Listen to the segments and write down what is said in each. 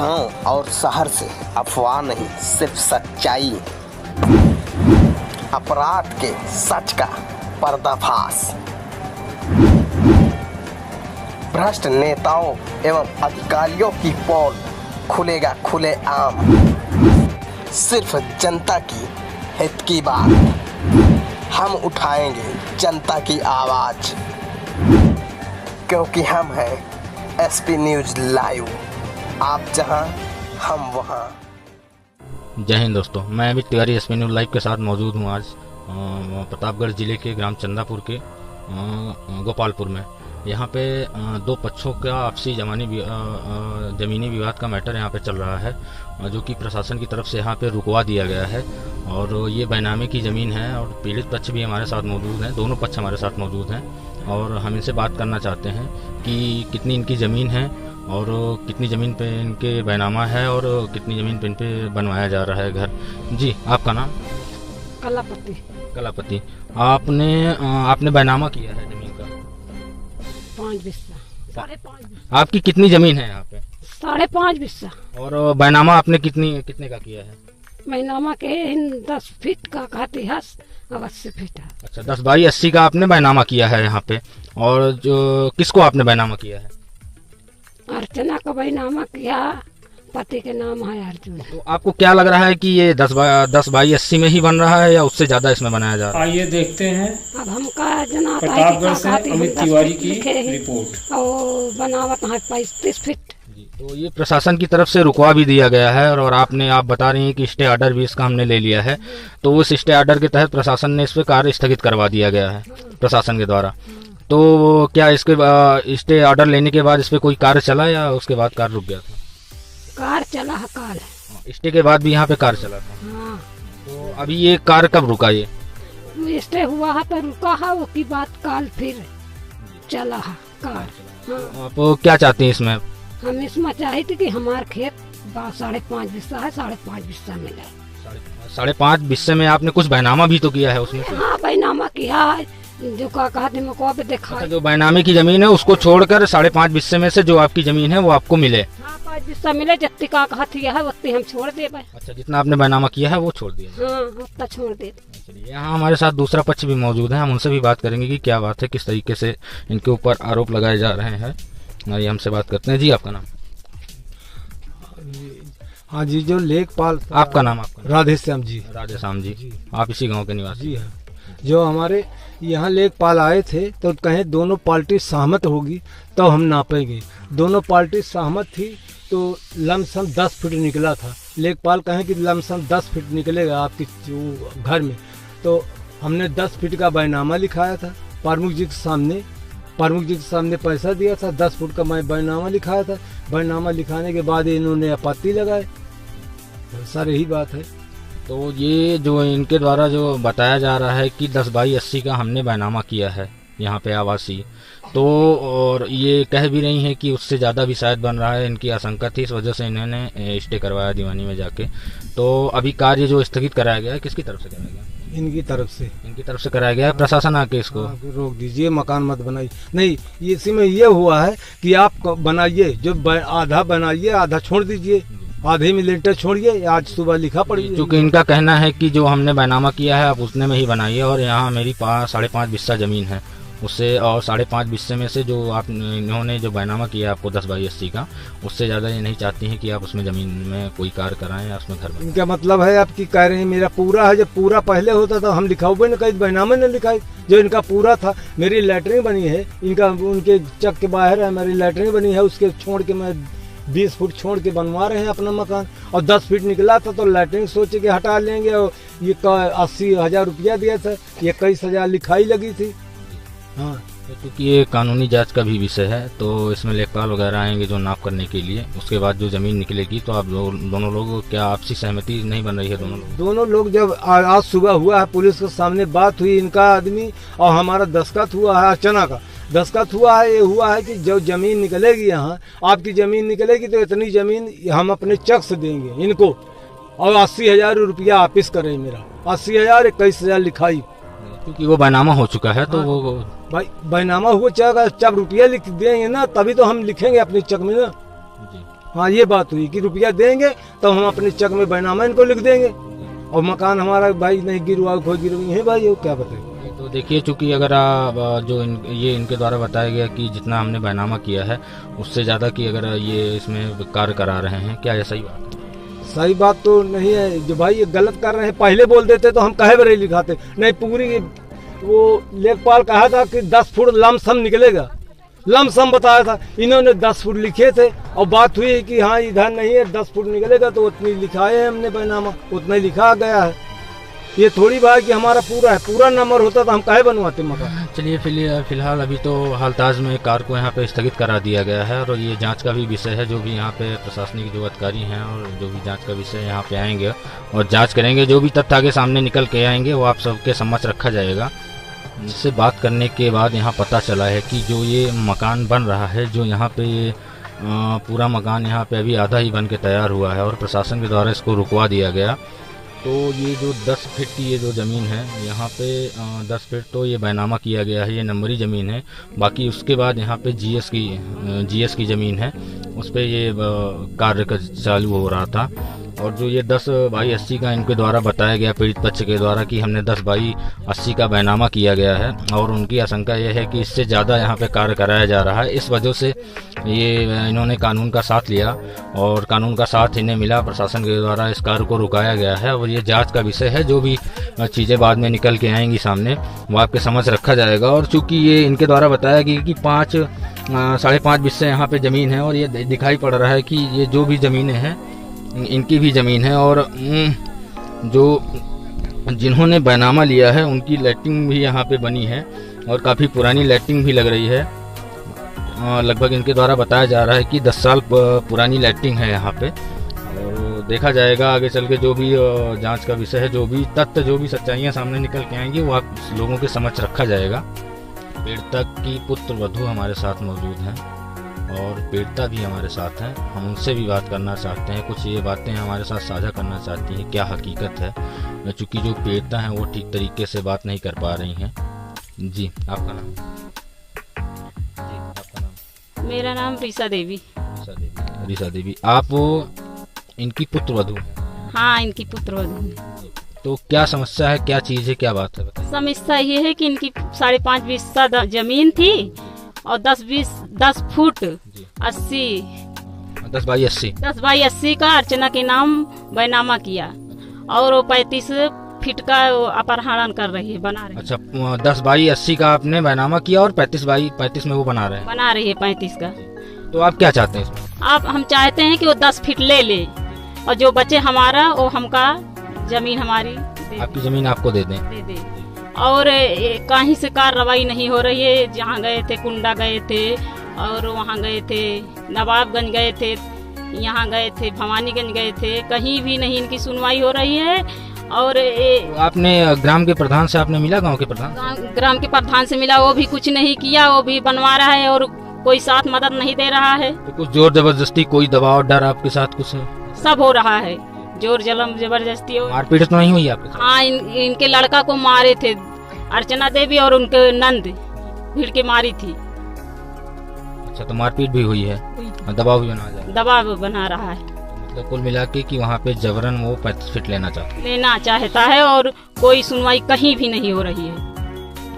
गांव और शहर से अफवाह नहीं, सिर्फ सच्चाई। अपराध के सच का पर्दाफाश। भ्रष्ट नेताओं एवं अधिकारियों की पोल खुलेगा खुलेआम। सिर्फ जनता की हित की बात, हम उठाएंगे जनता की आवाज, क्योंकि हम हैं एसपी न्यूज लाइव। आप जहां हम वहां। जय हिंद दोस्तों, मैं Amit Tiwari SP news live के साथ मौजूद हूं आज प्रतापगढ़ जिले के ग्राम चंदापुर के गोपालपुर में। यहाँ पे दो पक्षों का आपसी जमीनी विवाद का मैटर यहाँ पे चल रहा है, जो कि प्रशासन की तरफ से यहाँ पे रुकवा दिया गया है। और ये बैनामे की ज़मीन है और पीड़ित पक्ष भी हमारे साथ मौजूद हैं, दोनों पक्ष हमारे साथ मौजूद हैं। और हम इनसे बात करना चाहते हैं कि कितनी इनकी ज़मीन है और कितनी ज़मीन पे इनके बैनामा है और कितनी ज़मीन पे इन पे बनवाया जा रहा है घर। जी, आपका नाम? कलापति। कलापति, आपने बैनामा किया है ज़मीन का? 5 बिस्सा, 5.5। आपकी कितनी ज़मीन है यहाँ पे? 5.5 बिस्सा। और बैनामा आपने कितने का किया है? बैनामा के 10 फीट का कहती है, 80 फीट है। अच्छा, 10 बाई 80 का आपने बैनामा किया है यहाँ पे। और जो किसको आपने बैनामा किया है? अर्चना का बैनामा किया, पति के नाम है अर्जुन। तो आपको क्या लग रहा है कि ये 10 बाई 80 में ही बन रहा है या उससे ज्यादा इसमें बनाया जा रहा है? आइए देखते हैं। अब हमका जना प्रतापगढ़ से अमित तिवारी की रिपोर्ट। और बनावट है 35 फीट। तो ये प्रशासन की तरफ से रुकवा भी दिया गया है और आप बता रही हैं कि स्टे ऑर्डर भी इसका हमने ले लिया है। तो उस स्टे ऑर्डर के तहत प्रशासन ने इस पे कार्य स्थगित करवा दिया गया है प्रशासन के द्वारा। तो क्या इसके स्टे ऑर्डर लेने के बाद इस पे कोई कार्य चला या उसके बाद कार्य रुक गया था? कार चला है, काल स्टे के बाद भी यहाँ पे कार्य चला था। हाँ। तो अभी ये कार्य कब रुका? ये स्टे हुआ है तो रुका है, वो की बात काल फिर चला है कार। हाँ। आप क्या चाहते हैं इसमें? हम इसमें चाहे थे कि हमारे खेत 5.5 बिस्सा है, 5.5 बिस्सा मिले। 5.5 बिस्से में आपने कुछ बैनामा भी तो किया है उसमें? हाँ, बैनामा किया है, जो कहते मको पे देखा। अच्छा, जो बैनामे की जमीन है उसको छोड़कर 5.5 बिस्से में से जो आपकी जमीन है वो आपको मिले? हाँ, 5 बिस्सा मिले, जितनी का कहती है उतनी हम छोड़ दे। अच्छा, जितना आपने बैनामा किया है वो छोड़ दिया? हाँ, उतना छोड़ दे। चलिए, यहाँ हमारे साथ दूसरा पक्ष भी मौजूद है, हम उनसे भी बात करेंगे कि क्या बात है, किस तरीके से इनके ऊपर आरोप लगाए जा रहे हैं। ये हमसे बात करते हैं। जी, आपका नाम? हाँ जी, जो लेखपाल। आपका नाम? आपका राधेश्याम जी। राधेश्याम जी, आप इसी गांव के निवासी? जी हाँ। जो हमारे यहाँ लेखपाल आए थे तो कहें दोनों पार्टी सहमत होगी तो हम नापेंगे। दोनों पार्टी सहमत थी तो लमसम 10 फीट निकला था। लेखपाल कहें कि लमसम 10 फीट निकलेगा आपके घर में। तो हमने 10 फीट का बैनामा लिखाया था प्रमुख जी के सामने। प्रमुख जी के सामने पैसा दिया था, 10 फुट का मैं बैनामा लिखाया था। बैनामा लिखाने के बाद इन्होंने आपत्ति लगाए। सर, यही बात है। तो ये जो इनके द्वारा जो बताया जा रहा है कि 10 बाई 80 का हमने बैनामा किया है यहाँ पे आवासीय, तो और ये कह भी रही हैं कि उससे ज़्यादा भी शायद बन रहा है, इनकी आशंका थी, इस वजह से इन्होंने स्टे करवाया दीवानी में जाके। तो अभी कार्य जो स्थगित कराया गया है किसकी तरफ से कराया गया? इनकी तरफ से कराया गया है। प्रशासन आके इसको रोक दीजिए, मकान मत बनाइए। नहीं, इसी में ये हुआ है कि आप बनाइए, जो आधा बनाइए, आधा छोड़ दीजिए, आधे में लेंटर छोड़िए। आज सुबह लिखा पड़ी, क्योंकि इनका कहना है कि जो हमने बैनामा किया है आप उसने में ही बनाइए और यहाँ मेरी 5.5 बिस्सा जमीन है उससे, और 5.5 बिस्से में से जो इन्होंने जो बैनामा किया आपको 10 बाई 80 का, उससे ज़्यादा ये नहीं चाहती हैं कि आप उसमें ज़मीन में कोई कार्य कराएं या उसमें घर बनाएं। इनका मतलब है आपकी कह रहे हैं मेरा पूरा है। जब पूरा पहले होता था हम लिखाओगे न, कहीं बैनामा न लिखाई। जो इनका पूरा था, मेरी लैटरिन बनी है, इनका उनके चक के बाहर है, मेरी लैटरिन बनी है, उसके छोड़ के मैं 20 फुट छोड़ के बनवा रहे हैं अपना मकान। और 10 फीट निकला था तो लैटरिन सोचे कि हटा लेंगे। और ये 80,000 रुपया दिया था, 21,000 लिखाई लगी थी। हाँ, क्योंकि ये कानूनी जांच का भी विषय है, तो इसमें लेखपाल वगैरह आएंगे जो नाप करने के लिए। उसके बाद जो जमीन निकलेगी तो आप दोनों लोग क्या आपसी सहमति नहीं बन रही है? दोनों लोग जब आज सुबह हुआ है, पुलिस के सामने बात हुई, इनका आदमी और हमारा दस्तखत हुआ है, अर्चना का दस्तखत हुआ है। ये हुआ है कि जो जमीन निकलेगी, यहाँ आपकी जमीन निकलेगी तो इतनी जमीन हम अपने चक से देंगे इनको, और 80,000 रुपया वापिस करें। मेरा 80,000, 21,000 लिखाई, क्योंकि वो बैनामा हो चुका है। तो वो भाई बैनामा हुआ, जब रुपया लिख देंगे ना तभी तो हम लिखेंगे अपने चक में ना। हाँ ये बात हुई कि रुपया देंगे तो हम अपने चेक में बैनामा इनको लिख देंगे और मकान हमारा भाई नहीं गिरवा कोई गिरवी है भाई, वो क्या बताए। तो देखिए, चूंकि अगर आप जो ये इनके द्वारा बताया गया कि जितना हमने बैनामा किया है उससे ज़्यादा की अगर ये इसमें कार्य करा रहे हैं, क्या ये सही बात है? सही बात तो नहीं है जो भाई ये गलत कर रहे हैं। पहले बोल देते तो हम कहे बरे लिखाते नहीं। पूरी वो लेखपाल कहा था कि 10 फुट लमसम निकलेगा, लमसम बताया था, इन्होंने 10 फुट लिखे थे और बात हुई कि हाँ इधर नहीं है 10 फुट निकलेगा तो उतनी लिखाए है हमने बैनामा, उतना ही लिखा गया है। ये थोड़ी बात कि हमारा पूरा है, पूरा नंबर होता तो हम काहे बनवाते मकान। चलिए फिलहाल अभी तो हालताज में कार को यहाँ पे स्थगित करा दिया गया है और ये जांच का भी विषय है। जो भी यहाँ पे प्रशासनिक जो अधिकारी हैं और जो भी जांच का विषय यहाँ पे आएंगे और जांच करेंगे, जो भी तथ्य आगे सामने निकल के आएंगे वो आप सबके समक्ष रखा जाएगा। इससे बात करने के बाद यहाँ पता चला है कि जो ये मकान बन रहा है, जो यहाँ पे ये पूरा मकान यहाँ पे अभी आधा ही बन के तैयार हुआ है और प्रशासन के द्वारा इसको रुकवा दिया गया। तो ये जो 10 फीट की ये जो ज़मीन है यहाँ पे 10 फीट तो ये बैनामा किया गया है, ये नंबरी ज़मीन है। बाकी उसके बाद यहाँ पे जीएस की ज़मीन है, उस पर ये कार्य चालू हो रहा था। और जो ये 10/80 का इनके द्वारा बताया गया पीड़ित पक्ष के द्वारा कि हमने 10/80 का बैनामा किया गया है और उनकी आशंका यह है कि इससे ज़्यादा यहाँ पे कार्य कराया जा रहा है। इस वजह से ये इन्होंने कानून का साथ लिया और कानून का साथ इन्हें मिला। प्रशासन के द्वारा इस कार्य को रुकाया गया है और ये जांच का विषय है। जो भी चीज़ें बाद में निकल के आएंगी सामने वो आपके समझ रखा जाएगा। और चूँकि ये इनके द्वारा बताया गया कि 5.5 बिस्से यहाँ पे ज़मीन है और ये दिखाई पड़ रहा है कि ये जो भी ज़मीनें हैं इनकी भी ज़मीन है और जो जिन्होंने बैनामा लिया है उनकी लैट्रिन भी यहाँ पे बनी है और काफ़ी पुरानी लैट्रिन भी लग रही है। लगभग इनके द्वारा बताया जा रहा है कि 10 साल पुरानी लैट्रिन है यहाँ पे। और देखा जाएगा आगे चल के जो भी जांच का विषय है, जो भी तथ्य जो भी सच्चाइयाँ सामने निकल के आएंगी वो आप लोगों के समक्ष रखा जाएगा। पीड़ितक की पुत्र वधू हमारे साथ मौजूद हैं और पीड़िता भी हमारे साथ हैं। हम उनसे भी बात करना चाहते हैं, कुछ ये बातें हमारे साथ साझा करना चाहती हैं, क्या हकीकत है, चूँकि जो पीड़िता हैं वो ठीक तरीके से बात नहीं कर पा रही हैं। जी आपका नाम? जी आपका नाम? मेरा नाम रीसा देवी। रीसा देवी, आप इनकी पुत्र वधू? हाँ, इनकी पुत्र वधू। तो क्या समस्या है, क्या चीज़ है, क्या बात है बताइए। समस्या ये है कि इनकी 5.5 बिस्सा जमीन थी और 10 फुट 80 10/80 का अर्चना के नाम बैनामा किया और वो 35 फीट का अपहरण कर रही है, बना रही है। अच्छा, 10/80 का आपने बैनामा किया और 35 में वो बना रहे हैं? बना रही है 35 का। तो आप क्या चाहते हैं इसमें? आप हम चाहते हैं कि वो 10 फीट ले ले और जो बचे हमारा वो हमका जमीन हमारी आपकी जमीन आपको दे दें। दे और कहीं से कार्रवाई नहीं हो रही है। जहाँ गए थे कुंडा गए थे और वहाँ गए थे नवाबगंज गए थे, यहाँ गए थे भवानीगंज गए थे, कहीं भी नहीं इनकी सुनवाई हो रही है। और आपने ग्राम के प्रधान से आपने मिला? गांव के प्रधान? ग्राम के प्रधान से मिला, वो भी कुछ नहीं किया, वो भी बनवा रहा है और कोई साथ मदद नहीं दे रहा है। तो कुछ जोर जबरदस्ती, कोई दबाव डर आपके साथ कुछ सब हो रहा है, जोर जलम जबरदस्ती। मारपीट तो नहीं हुई आपके साथ? हाँ, इनके लड़का को मारे थे, अर्चना देवी और उनके नंद भीड़ के मारी थी। अच्छा, तो मारपीट भी हुई है, दबाव भी दबाव बना रहा है। मतलब कुल मिला के कि वहाँ पे जबरन वो 35 फीट लेना चाहता है और कोई सुनवाई कहीं भी नहीं हो रही है।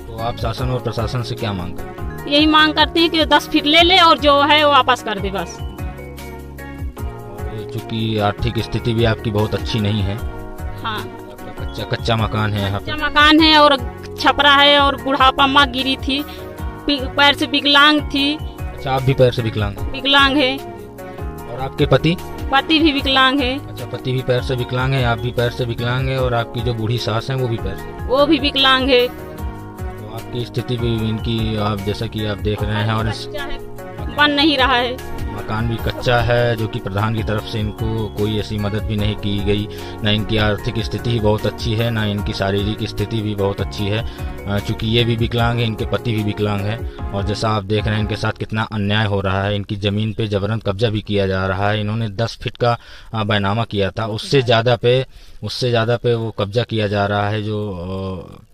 तो आप शासन और प्रशासन से क्या मांग करते हैं? यही मांग करते हैं कि 10 फीट ले ले और जो है वो वापस कर दे बस। चूँकि आर्थिक स्थिति भी आपकी बहुत अच्छी नहीं है। हाँ, कच्चा मकान है, यहाँ पे कच्चा मकान है और छपरा है और बुढ़ापा माँ गिरी थी, पैर से विकलांग थी। अच्छा, आप भी पैर से विकलांग है। और आपके पति भी विकलांग है। अच्छा, पति भी पैर से विकलांग है, आप भी पैर से विकलांग है और आपकी जो बूढ़ी सास है वो भी विकलांग है। तो आपकी स्थिति भी इनकी आप जैसा कि आप देख रहे हैं और बन नहीं रहा है, मकान भी कच्चा है, जो कि प्रधान की तरफ से इनको कोई ऐसी मदद भी नहीं की गई। ना इनकी आर्थिक स्थिति ही बहुत अच्छी है, ना इनकी शारीरिक स्थिति भी बहुत अच्छी है। चूँकि ये भी विकलांग है, इनके पति भी विकलांग है और जैसा आप देख रहे हैं इनके साथ कितना अन्याय हो रहा है। इनकी ज़मीन पे जबरन कब्जा भी किया जा रहा है। इन्होंने 10 फीट का बैनामा किया था, उससे ज़्यादा पे वो कब्जा किया जा रहा है। जो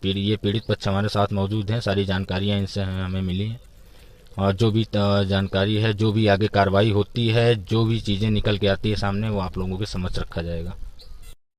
ये पीड़ित पक्ष हमारे साथ मौजूद हैं, सारी जानकारियाँ इनसे हमें मिली हैं जो भी जानकारी है, जो भी आगे कार्रवाई होती है, जो भी चीज़ें निकल के आती है सामने, वो आप लोगों के समझ रखा जाएगा।